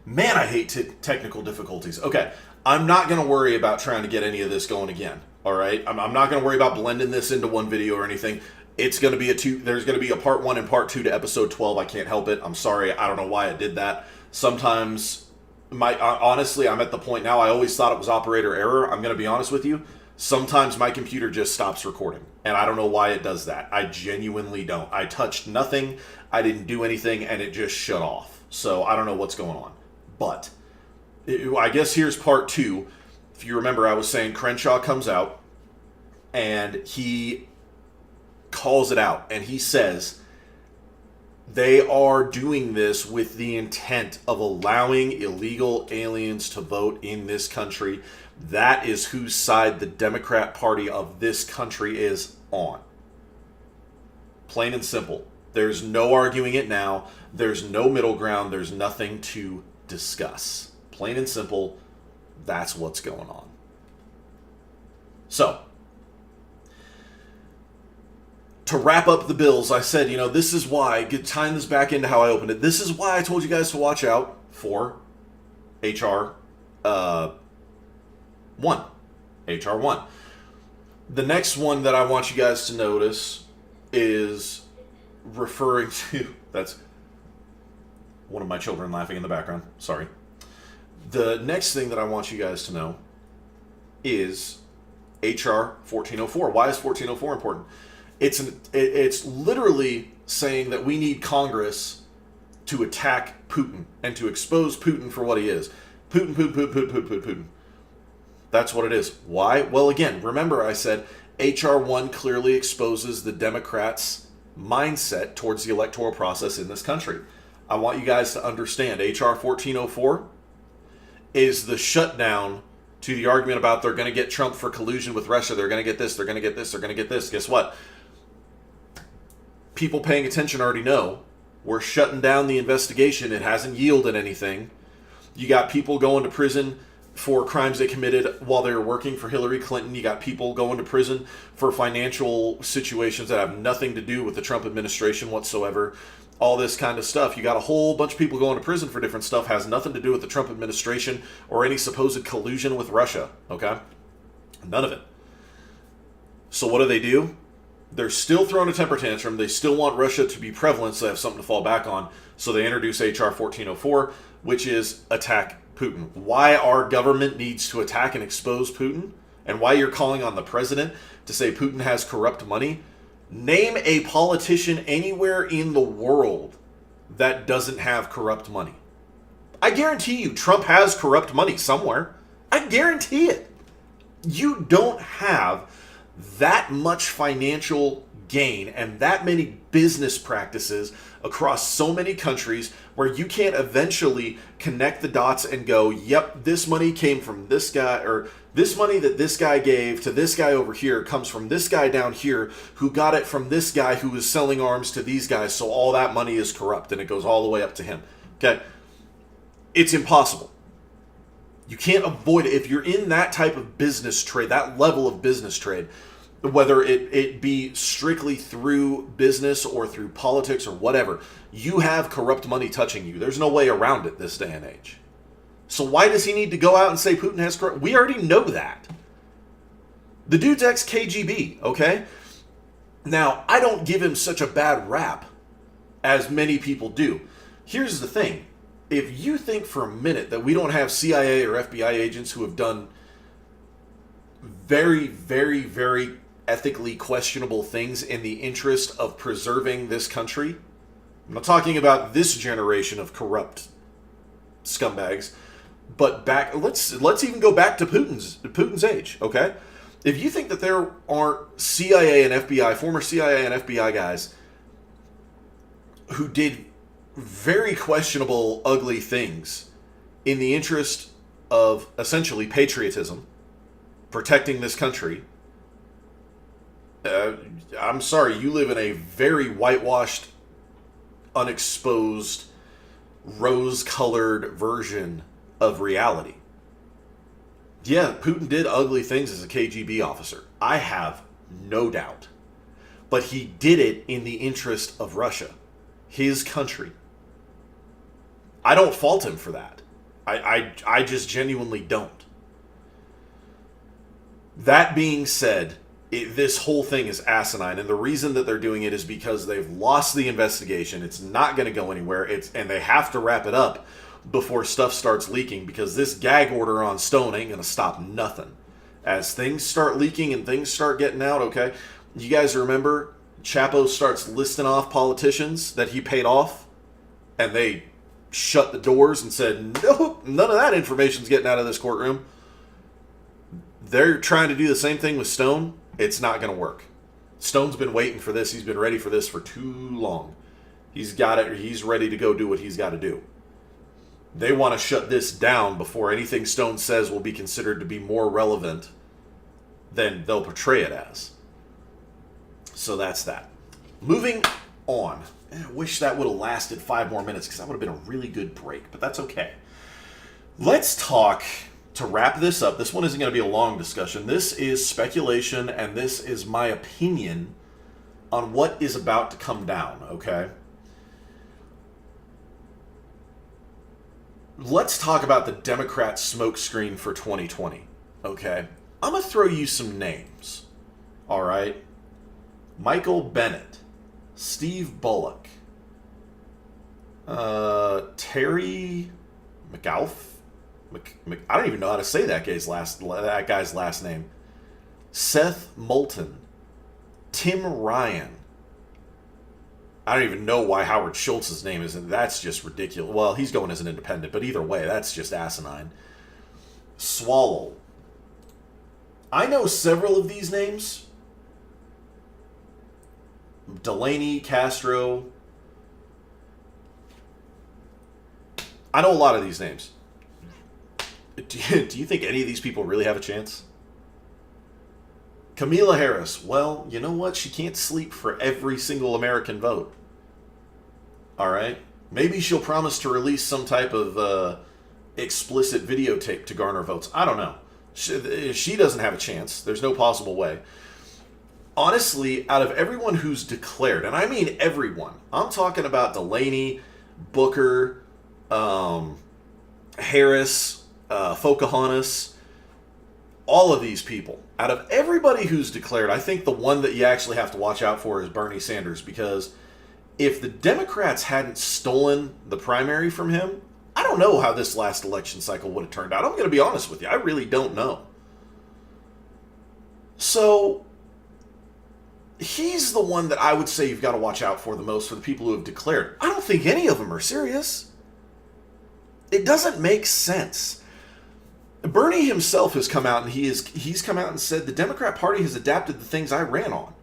Man, I hate technical difficulties. Okay, I'm not going to worry about trying to get any of this going again. All right, I'm not going to worry about blending this into one video or anything. It's going to be there's going to be a part 1 and part 2 to episode 12. I can't help it. I'm sorry. I don't know why I did that. Sometimes, honestly, I'm at the point now. I always thought it was operator error. I'm going to be honest with you. Sometimes my computer just stops recording, and I don't know why it does that. I genuinely don't. I touched nothing. I didn't do anything, and it just shut off. So I don't know what's going on. But I guess here's part 2. If you remember, I was saying Crenshaw comes out and he calls it out. And he says they are doing this with the intent of allowing illegal aliens to vote in this country. That is whose side the Democrat Party of this country is on. Plain and simple. There's no arguing it now. There's no middle ground. There's nothing to discuss. Plain and simple, that's what's going on. So, to wrap up the bills, I said, this is why, tying this back into how I opened it, this is why I told you guys to watch out for HR 1. HR 1. The next one that I want you guys to notice is referring to, that's one of my children laughing in the background. Sorry. The next thing that I want you guys to know is HR 1404. Why is 1404 important? It's literally saying that we need Congress to attack Putin and to expose Putin for what he is. Putin. That's what it is. Why? Well, again, remember I said HR 1 clearly exposes the Democrats' mindset towards the electoral process in this country. I want you guys to understand HR 1404 is the shutdown to the argument about they're going to get Trump for collusion with Russia. They're going to get this, they're going to get this, they're going to get this. Guess what? People paying attention already know we're shutting down the investigation. It hasn't yielded anything. You got people going to prison for crimes they committed while they were working for Hillary Clinton. You got people going to prison for financial situations that have nothing to do with the Trump administration whatsoever. All this kind of stuff. You got a whole bunch of people going to prison for different stuff, has nothing to do with the Trump administration or any supposed collusion with Russia. Okay? None of it. So what do? They're still throwing a temper tantrum. They still want Russia to be prevalent so they have something to fall back on. So they introduce HR 1404, which is attack Putin. Why our government needs to attack and expose Putin, and why you're calling on the president to say Putin has corrupt money. Name a politician anywhere in the world that doesn't have corrupt money. I guarantee you Trump has corrupt money somewhere. I guarantee it. You don't have that much financial gain and that many business practices across so many countries where you can't eventually connect the dots and go, yep, this money came from this guy, or this money that this guy gave to this guy over here comes from this guy down here who got it from this guy who was selling arms to these guys, so all that money is corrupt and it goes all the way up to him. Okay? It's impossible. You can't avoid it. If you're in that type of business trade, that level of business trade, whether it be strictly through business or through politics or whatever, you have corrupt money touching you. There's no way around it this day and age. So why does he need to go out and say Putin has corrupt? We already know that. The dude's ex-KGB, okay? Now, I don't give him such a bad rap as many people do. Here's the thing. If you think for a minute that we don't have CIA or FBI agents who have done very, very, very ethically questionable things in the interest of preserving this country, I'm not talking about this generation of corrupt scumbags, but let's even go back to Putin's age, okay? If you think that there aren't CIA and FBI, former CIA and FBI guys who did very questionable, ugly things in the interest of essentially patriotism, protecting this country, I'm sorry, you live in a very whitewashed, unexposed, rose-colored version of reality. Yeah, Putin did ugly things as a KGB officer. I have no doubt. But he did it in the interest of Russia, his country. I don't fault him for that. I just genuinely don't. That being said, this whole thing is asinine, and the reason that they're doing it is because they've lost the investigation. It's not going to go anywhere. And they have to wrap it up before stuff starts leaking, because this gag order on Stone ain't going to stop nothing. As things start leaking and things start getting out, okay? You guys remember Chapo starts listing off politicians that he paid off, and they shut the doors and said, nope, none of that information's getting out of this courtroom. They're trying to do the same thing with Stone. It's not going to work. Stone's been waiting for this. He's been ready for this for too long. He's got it. He's ready to go do what he's got to do. They want to shut this down before anything Stone says will be considered to be more relevant than they'll portray it as. So that's that. Moving on. I wish that would have lasted 5 more minutes, because that would have been a really good break, but that's okay. Let's talk, to wrap this up. This one isn't going to be a long discussion. This is speculation, and this is my opinion on what is about to come down, okay? Let's talk about the Democrat smokescreen for 2020, okay? I'm going to throw you some names, all right? Michael Bennet, Steve Bullock, Terry McAuliffe. I don't even know how to say that guy's last name. Seth Moulton, Tim Ryan. I don't even know why Howard Schultz's name isn't. That's just ridiculous. Well, he's going as an independent, but either way, that's just asinine. Swallow. I know several of these names. Delaney, Castro. I know a lot of these names. Do you think any of these people really have a chance? Kamala Harris. Well, you know what? She can't sleep for every single American vote. All right? Maybe she'll promise to release some type of explicit videotape to garner votes. I don't know. She doesn't have a chance. There's no possible way. Honestly, out of everyone who's declared, and I mean everyone, I'm talking about Delaney, Booker, Harris, Pocahontas, all of these people. Out of everybody who's declared, I think the one that you actually have to watch out for is Bernie Sanders, because if the Democrats hadn't stolen the primary from him, I don't know how this last election cycle would have turned out. I'm going to be honest with you. I really don't know. So he's the one that I would say you've got to watch out for the most, for the people who have declared. I don't think any of them are serious. It doesn't make sense. Bernie himself has come out and he's come out and said the Democrat Party has adapted the things I ran on.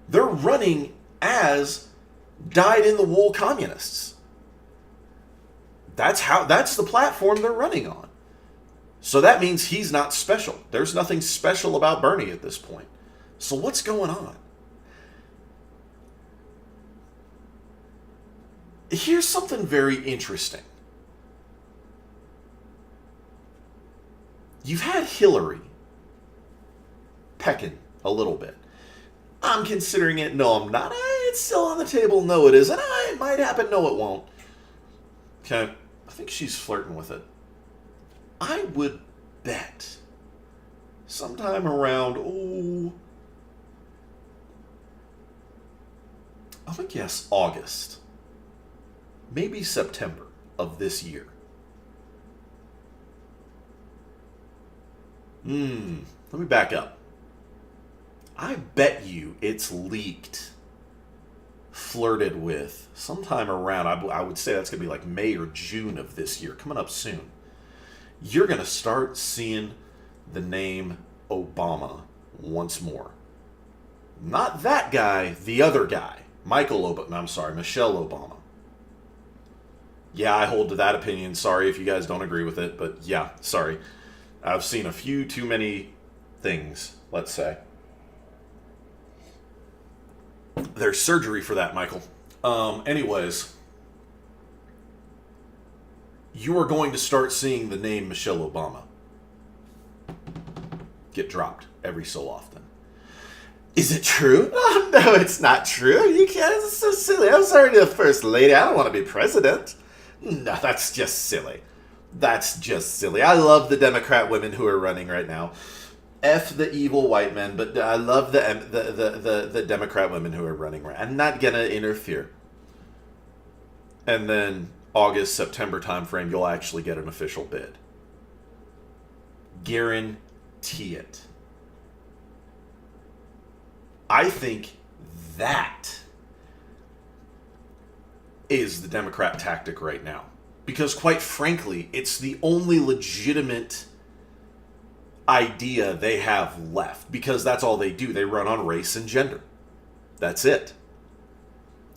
They're running as dyed-in-the-wool communists. That's the platform they're running on. So that means he's not special. There's nothing special about Bernie at this point. So what's going on? Here's something very interesting. You've had Hillary pecking a little bit. I'm considering it. No, I'm not. It's still on the table. No, it isn't. It might happen. No, it won't. Okay. I think she's flirting with it. I would bet sometime around, I'm going to guess August, maybe September of this year. Let me back up. I bet you it's leaked, flirted with, sometime around, I would say that's going to be like May or June of this year, coming up soon. You're going to start seeing the name Obama once more. Not that guy, the other guy. Michelle Obama. Yeah, I hold to that opinion. Sorry if you guys don't agree with it, but yeah, sorry. I've seen a few too many things, let's say. There's surgery for that, Michael. Anyways, you are going to start seeing the name Michelle Obama get dropped every so often. Is it true? Oh, no, it's not true. You can't. It's so silly. I'm sorry to the first lady. I don't want to be president. No, that's just silly. That's just silly. I love the Democrat women who are running right now. F the evil white men, but I love the Democrat women who are running. I'm not gonna interfere. And then August, September timeframe, you'll actually get an official bid. Guarantee it. I think that is the Democrat tactic right now. Because quite frankly, it's the only legitimate idea they have left. Because that's all they do. They run on race and gender. That's it.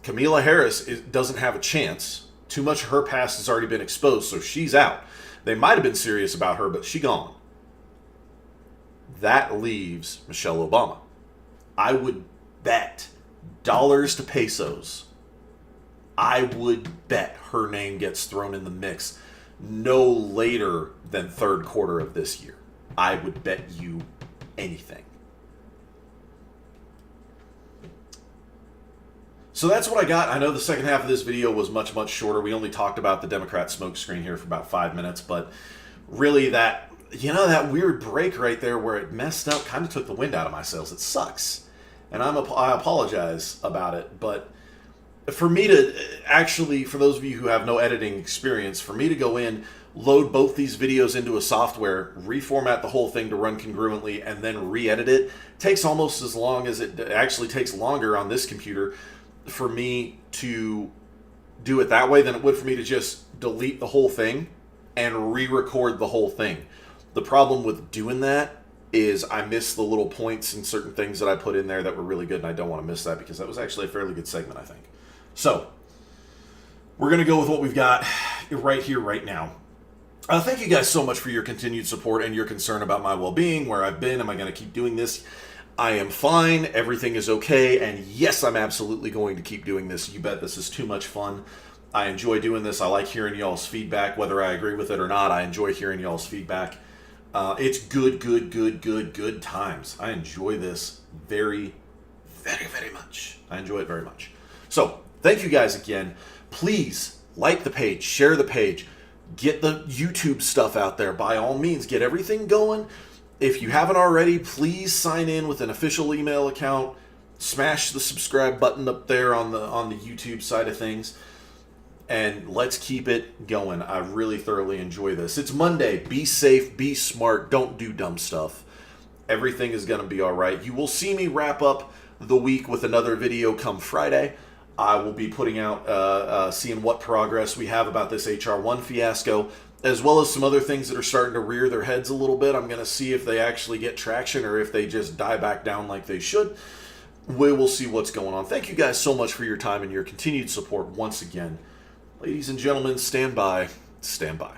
Kamala Harris doesn't have a chance. Too much of her past has already been exposed, so she's out. They might have been serious about her, but she's gone. That leaves Michelle Obama. I would bet dollars to pesos. I would bet her name gets thrown in the mix no later than third quarter of this year. I would bet you anything. So that's what I got. I know the second half of this video was much, much shorter. We only talked about the Democrat smokescreen here for about 5 minutes, but really that weird break right there where it messed up kind of took the wind out of my sails. It sucks. And I apologize about it, but for me to actually, for those of you who have no editing experience, for me to go in, load both these videos into a software, reformat the whole thing to run congruently, and then re-edit it, takes almost as long as it actually takes longer on this computer for me to do it that way than it would for me to just delete the whole thing and re-record the whole thing. The problem with doing that is I miss the little points and certain things that I put in there that were really good, and I don't want to miss that because that was actually a fairly good segment, I think. So, we're going to go with what we've got right here, right now. Thank you guys so much for your continued support and your concern about my well-being, where I've been. Am I going to keep doing this? I am fine. Everything is okay. And yes, I'm absolutely going to keep doing this. You bet this is too much fun. I enjoy doing this. I like hearing y'all's feedback, whether I agree with it or not. I enjoy hearing y'all's feedback. It's good times. I enjoy this very, very, very much. I enjoy it very much. So, thank you guys again. Please like the page, share the page, get the YouTube stuff out there. By all means, get everything going. If you haven't already, please sign in with an official email account. Smash the subscribe button up there on the YouTube side of things. And let's keep it going. I really thoroughly enjoy this. It's Monday. Be safe, be smart, don't do dumb stuff. Everything is going to be all right. You will see me wrap up the week with another video come Friday. I will be putting out, seeing what progress we have about this HR1 fiasco, as well as some other things that are starting to rear their heads a little bit. I'm going to see if they actually get traction or if they just die back down like they should. We will see what's going on. Thank you guys so much for your time and your continued support once again. Ladies and gentlemen, stand by. Stand by.